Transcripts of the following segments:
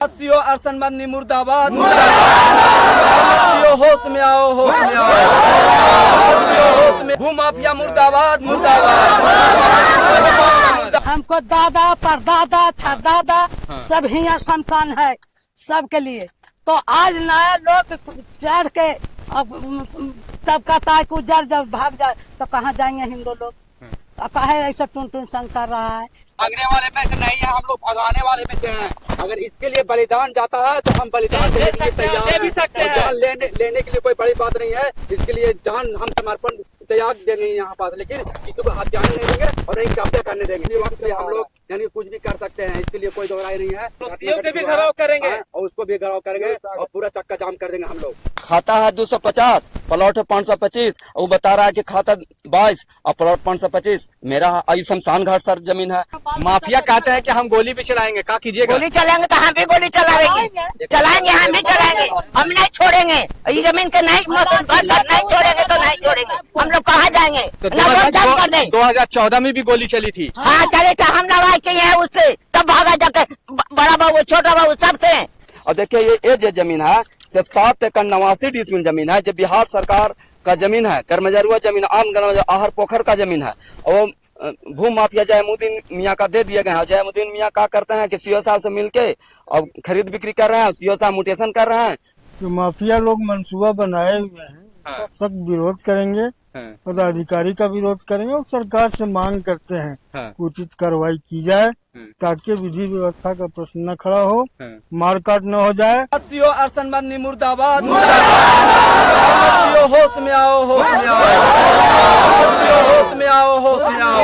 CO अरसन Madani मुर्दाबाद। CO होश में आओ, होश में आओ। सीओ होश में, भूमाफिया मुर्दाबाद, मुर्दाबाद। हमको दादा परदादा छदादा सब ही शमशान है सबके लिए। तो आज नया लोग चढ़ के अब सबका ताक उजड़ जब भाग जाए तो कहाँ जाएंगे हिंदू लोग? कहे ऐसा टुन टुन संग कर रहा है। भागने वाले में से नहीं है, हम लोग भगाने वाले में से हैं। अगर इसके लिए बलिदान जाता है तो हम बलिदान देने के लिए तैयार हैं। और जान लेने के लिए कोई बड़ी बात नहीं है। इसके लिए जान हम समर्पण त्याग देंगे यहाँ पर, लेकिन किसी को हाथ जाने नहीं देंगे और नहीं कब्जा करने देंगे। वक्त में हम लोग यानी कुछ भी कर सकते हैं, इसके लिए कोई दोहराई नहीं है। के भी घराव करेंगे और उसको भी घराव करेंगे और पूरा चक्का जाम कर देंगे हम लोग। खाता है 250, प्लॉट है 525, वो बता रहा है कि खाता 22 और प्लॉट 525 मेरा आयु शमशान घाट सर जमीन है। माफिया कहते हैं कि हम गोली भी चलाएंगे, क्या कीजिएगा? गोली चलाएंगे तो हम भी गोली चलाएंगे, हम भी चलाएंगे, हम नहीं छोड़ेंगे। ये जमीन के नहीं नहीं छोड़ेंगे तो नहीं छोड़ेंगे। हम लोग कहाँ जाएंगे? तो 2014 में भी गोली चली थी। हाँ चले थे, हम लड़ाई किए हैं उससे, तब भागा जाके बड़ा बाबू छोटा बाबू सब थे। और देखिए ये जो जमीन है 7 एकड़ 89 डिसमिल जमीन है, जो बिहार सरकार का जमीन है। कर्मजरुआ जमीन आहर पोखर का जमीन है। और भू माफिया जयमुद्दीन मियाँ का दे दिए गए हैं। जयमुद्दीन मियाँ क्या करते हैं कि सीओ साहब से मिलके और खरीद बिक्री कर रहे हैं। सीओ साहब म्यूटेशन कर रहे हैं। जो माफिया लोग मंसूबा बनाए हुए हैं उसका सख्त विरोध करेंगे, पदाधिकारी का विरोध करेंगे और सरकार से मांग करते हैं उचित कार्रवाई की जाए ताकि विधि व्यवस्था का प्रश्न न खड़ा हो, मारकाट न हो जाए। सीओ अरसन मदनी मुर्दाबाद। सीओ होश में आओ, होश में आओ। सीओ होश में आओ, होश में आओ।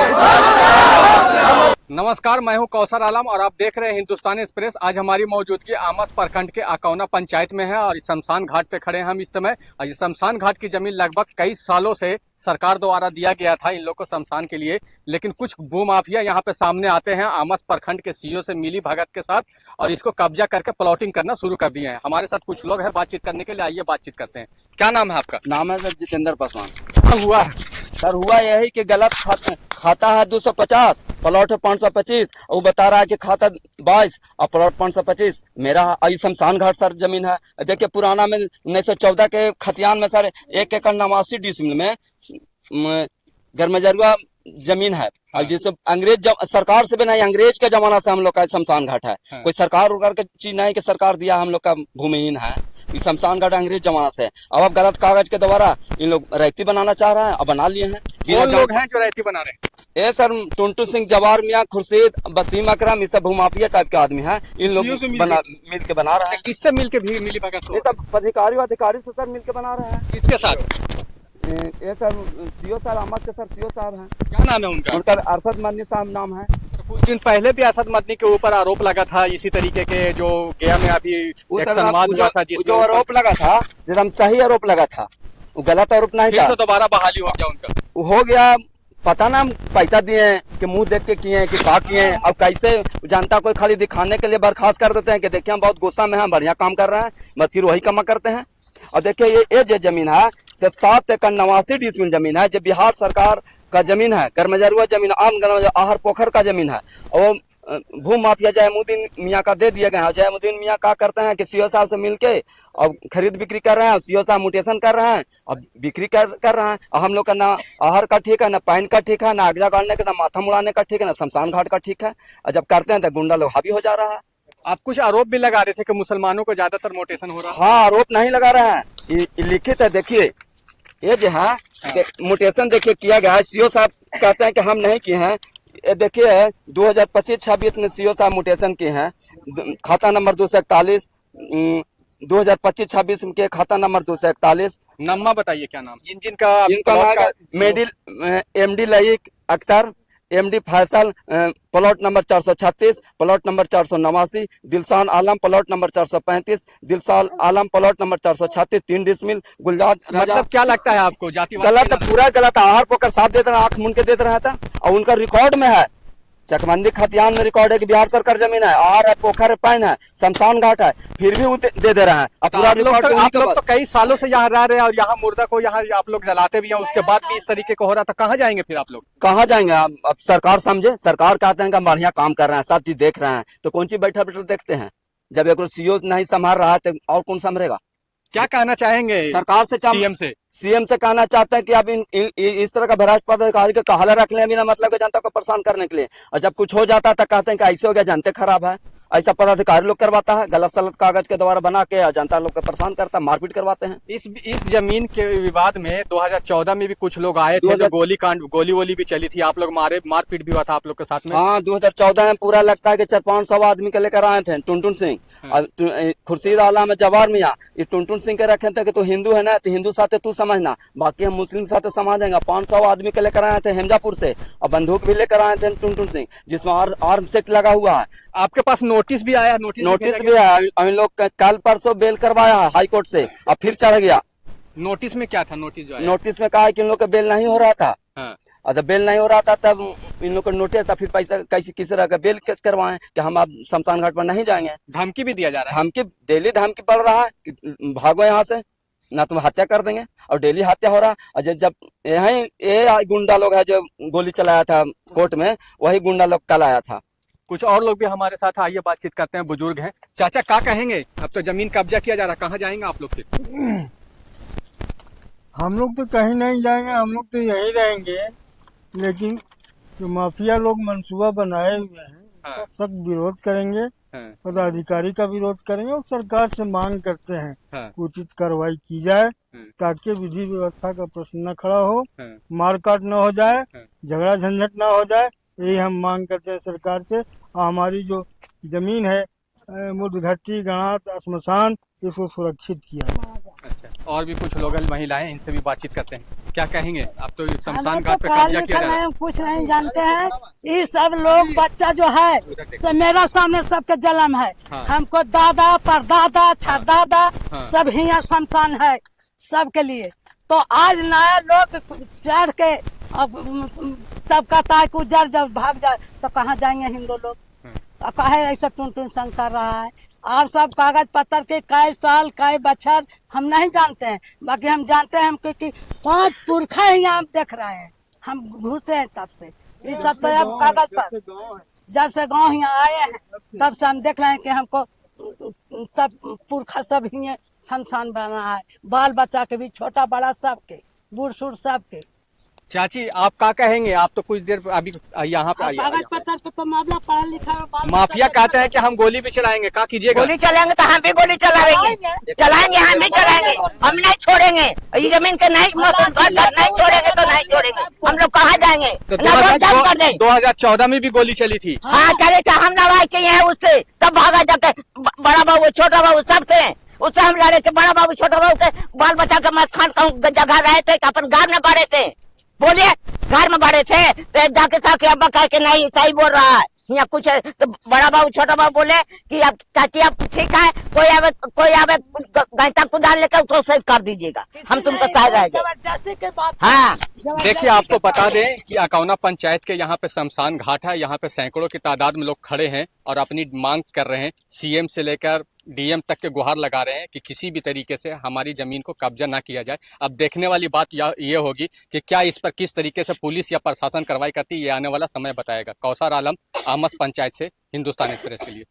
नमस्कार, मैं हूं कौसर आलम और आप देख रहे हैं हिंदुस्तानी एक्सप्रेस। आज हमारी मौजूदगी आमस प्रखंड के अकौना पंचायत में है और इस शमशान घाट पे खड़े हैं हम इस समय। और इस शमशान घाट की जमीन लगभग कई सालों से सरकार द्वारा दिया गया था इन लोग को शमशान के लिए, लेकिन कुछ भूमाफिया यहाँ पे सामने आते हैं आमस प्रखंड के सीओ से मिली भगत के साथ और इसको कब्जा करके प्लॉटिंग करना शुरू कर दिए हैं। हमारे साथ कुछ लोग हैं बातचीत करने के लिए, आइए बातचीत करते हैं। क्या नाम है आपका? नाम है सर जितेंद्र पासवान। क्या हुआ सर? हुआ यही कि गलत खाता है 250, प्लॉट है 525, वो बता रहा है कि खाता 22 और प्लॉट 525 मेरा आयु शमशान घाट सर जमीन है। देखिए पुराना में 1914 के खतियान में सर 1 एकड़ 89 डिसमिल में गर्मजरुआ जमीन है। और जिससे अंग्रेज सरकार से भी नहीं, अंग्रेज के जमाना से हम लोग का शमशान घाट है। कोई सरकार उकार की चीज नहीं कि सरकार दिया हम लोग का भूमिहीन है। शमशान घाट अंग्रेज जमाना से। अब गलत कागज के द्वारा इन लोग रैती बनाना चाह रहे हैं और बना लिए हैं। कौन लोग हैं जो रैती बना रहे हैं? ये सर टुंटू सिंह, जवार मियाँ, खुर्शीद, वसीम अकरम, ये सब भूमाफिया टाइप के आदमी हैं। इन लोग मिल के बना रहे हैं। किससे मिल के भी मिली भगत? ये सब अधिकारी से सर मिल के बना रहे हैं। किसके साथ? ये सर सीओ साहब अहमद के सर सीओ साहब हैं। क्या नाम है उनका? उनका अरशद मदनी साहब नाम है। कुछ दिन पहले भी अरशद मदनी के ऊपर आरोप लगा था इसी तरीके के, जो गया में अभी एक संवाद हुआ था जिसमें जो आरोप लगा था एकदम सही आरोप लगा था, वो गलत आरोप नहीं था। दोबारा बहाली हो गया उनका? हो गया, पता ना पैसा दिए कि मुंह देख के किए हैं कि क्या किए हैं। अब कैसे जनता को खाली दिखाने के लिए बर्खास्त कर देते हैं कि देखिए हम बहुत गुस्सा में हैं, बढ़िया काम कर रहे हैं, बस फिर वही कमा करते हैं। और देखिए ये जो जमीन है 7 एकड़ 89 डिसमिल जमीन है, जो बिहार सरकार का जमीन है। कर्मजरुआ जमीन आहर पोखर का जमीन है। और भू माफिया जयमुद्दीन मियाँ का दे दिए गए हैं। जयमुद्दीन मियाँ क्या करते हैं कि सीओ साहब से मिलके और खरीद बिक्री कर रहे हैं। सीओ साहब म्यूटेशन कर रहे हैं और बिक्री कर रहे हैं। और हम लोग का ना आहर का ठीक है, ना पैन का ठीक है, ना आगजा गाड़ने का, ना माथा मुड़ाने का ठीक है, ना शमशान घाट का ठीक है। और जब करते हैं तो गुंडा लोग हावी हो जा रहा है। आप कुछ आरोप भी लगा रहे थे कि मुसलमानों को ज्यादातर म्यूटेशन हो रहा है। हाँ, आरोप नहीं लगा रहे हैं, लिखित है। देखिए ये जो है म्यूटेशन देखिए किया गया है। सीओ साहब कहते हैं कि हम नहीं किए हैं। ये देखिए 2025-26 में सीओ साहब म्यूटेशन किए हैं। खाता नंबर 241, 2025-26 के खाता नंबर 241। नम्मा बताइए क्या नाम? जिनका मेडिल MD Laeeq Akhtar, MD Faisal, plot number 436, plot number 489, Dilshan Alam plot number 435, Dilshan Alam plot number 436, 3 decimal. Gulzar मतलब क्या लगता है आपको जाति गलत? पूरा गलत। आहर पोकर साथ देते रहे, आंख मुन के देते रहा था। और उनका रिकॉर्ड में है, चकमंदी खतियान में रिकॉर्ड है कि बिहार सरकार जमीन है, आहर है, पोखर है, पैन है, शमशान घाट है, फिर भी वो दे रहे हैं। पूरा रिकॉर्ड आप लोग तो कई सालों से यहाँ रह रहे हैं और यहाँ मुर्दा को यहाँ आप लोग जलाते भी हैं, उसके बाद भी इस तरीके को हो रहा था। कहाँ जाएंगे फिर आप लोग? कहाँ जाएंगे? अब सरकार समझे, सरकार कहते हैं कि हम बढ़िया काम कर रहे हैं, सब चीज देख रहे हैं, तो कौन चीज बैठा बैठा देखते हैं। जब एक सीओ नहीं संभाल रहा है तो और कौन संभलेगा? क्या कहना चाहेंगे सरकार से सीएम से कहना चाहते हैं कि आप इस तरह का भ्रष्ट पदाधिकारी का कहाला रख लें बिना मतलब के जनता को परेशान करने के लिए, और जब कुछ हो जाता है तो कहते हैं कि ऐसे हो गया, जनता खराब है। ऐसा पदाधिकारी लोग करवाता है, गलत सलत कागज के द्वारा बना के जनता लोग को परेशान करता है, मारपीट करवाते हैं। इस जमीन के विवाद में 2014 में भी कुछ लोग आए थे, जो गोली भी चली थी, आप लोग मारपीट भी हुआ था आप लोग के साथ में। हाँ, 2014 में पूरा लगता है कि 400-500 आदमी के लेकर आए थे। टुनटुन सिंह और खुर्शीद आलम जवाहर मियाँ, ये टुनटुन सिंह के रखे थे कि तू हिंदू है ना, तो हिंदू साथ तू समझना, बाकी हम मुस्लिम साथ समझेंगे। 500 आदमी के लेकर आए थे हेमजापुर से, और बंदूक भी लेकर आए थे टुनटुन सिंह, जिसमें आर्म सेट लगा हुआ है। आपके पास नोटिस भी आया? नोटिस भी है। हम लोग कल परसों बेल करवाया है हाई कोर्ट से, और फिर चढ़ गया। नोटिस में क्या था? नोटिस में कहा है कि इन लोग का बेल नहीं हो रहा था। हाँ। और जब बेल नहीं हो रहा था तब इन लोग को नोटिस था, फिर पैसा किसी तरह का बेल करवाएं कि हम आप शमशान घाट पर नहीं जाएंगे। धमकी भी दिया जा रहा है? धमकी डेली धमकी पड़ रहा है कि भागो यहाँ से, ना तुम हत्या कर देंगे, और डेली हत्या हो रहा है। और जब ये गुंडा लोग है जो गोली चलाया था कोर्ट में, वही गुंडा लोग कल आया था। कुछ और लोग भी हमारे साथ, आइए बातचीत करते हैं, बुजुर्ग हैं। चाचा क्या कहेंगे? अब तो जमीन कब्जा किया जा रहा है, कहाँ जाएंगे आप लोग फिर? हम लोग तो कहीं नहीं जाएंगे, हम लोग तो यहीं रहेंगे, लेकिन जो माफिया लोग मंसूबा बनाए हुए हैं उसका सख्त विरोध करेंगे, पदाधिकारी का विरोध करेंगे, और सरकार से मांग करते हैं उचित कार्रवाई की जाए, ताकि विधि व्यवस्था का प्रश्न न खड़ा हो, मारकाट न हो जाए, झगड़ा झंझट न हो जाए। यही हम मांग करते हैं सरकार से। हमारी जो जमीन है मुर्दघट्टी, गणात, श्मशान, इसको सुरक्षित किया जाए। अच्छा, और भी कुछ लोग महिलाएं, इनसे भी बातचीत करते हैं। क्या कहेंगे? आप तो शमशान तो घाट पे कब्जा किया जा रहा है। कुछ नहीं जानते हैं, ये सब लोग बच्चा जो है सब मेरा सामने सबके जन्म है। हमको दादा परदादा छदादा सब ही शमशान है सबके लिए। तो आज नया लोग चढ़ के अब सबका ताक उजर जब भाग जाए तो कहाँ जाएंगे हिंदू लोग? कहे ऐसा टुन संग कर रहा है। और सब कागज पत्तर के कई साल कई बछर हम नहीं जानते हैं, बाकी हम जानते हैं हम कि 5 पुरखा ही यहाँ देख रहे हैं, हम घुसे हैं तब से। ये सब तो अब कागज पर जब से गांव यहाँ आए हैं तब से हम देख रहे हैं कि हमको सब पुरखा सब ही शमशान बना है, बाल बच्चा के भी, छोटा बड़ा सबके, बूढ़ सूढ़ सबके। चाची आप क्या कहेंगे? आप तो कुछ देर अभी यहाँ पे आइए। कागज पत्तर का तो मामला पढ़ा लिखा है। माफिया कहते हैं कि हम गोली भी चलाएंगे, क्या कीजिएगा? गोली चलाएंगे तो हम भी गोली चलाएंगे, हम भी चलाएंगे, हम नहीं छोड़ेंगे। ये जमीन के नहीं नहीं छोड़ेंगे तो नहीं छोड़ेंगे, हम लोग कहाँ जाएंगे? तो 2014 में भी गोली चली थी। हाँ चले थे, हम लड़ाई किए हैं उससे, तब भागा जाके बड़ा बाबू छोटा बाबू सब थे, उससे हम लड़े थे। बड़ा बाबू छोटा बाबू के बाल बच्चा के मस्खान जगह रहे थे, अपन घर में बढ़े थे, बोलिए घर में बड़े थे, तो जाके साके अब्बा कह के नहीं सही बोल रहा है यहाँ कुछ है, तो बड़ा बाबू छोटा बाबू बोले कि अब चाची अब ठीक है, कोई आवे गैता कुदाल लेकर उसको सही कर दीजिएगा, हम तुमको सही रहेंगे। हाँ देखिए, आपको बता दें कि अकौना पंचायत के यहाँ पे शमशान घाट है, यहाँ पे सैकड़ों की तादाद में लोग खड़े हैं और अपनी मांग कर रहे हैं। सीएम से लेकर डीएम तक के गुहार लगा रहे हैं कि किसी भी तरीके से हमारी जमीन को कब्जा ना किया जाए। अब देखने वाली बात ये होगी कि क्या इस पर किस तरीके से पुलिस या प्रशासन कार्रवाई करती है, ये आने वाला समय बताएगा। कौसर आलम, आमस पंचायत से, हिंदुस्तान एक्सप्रेस के लिए।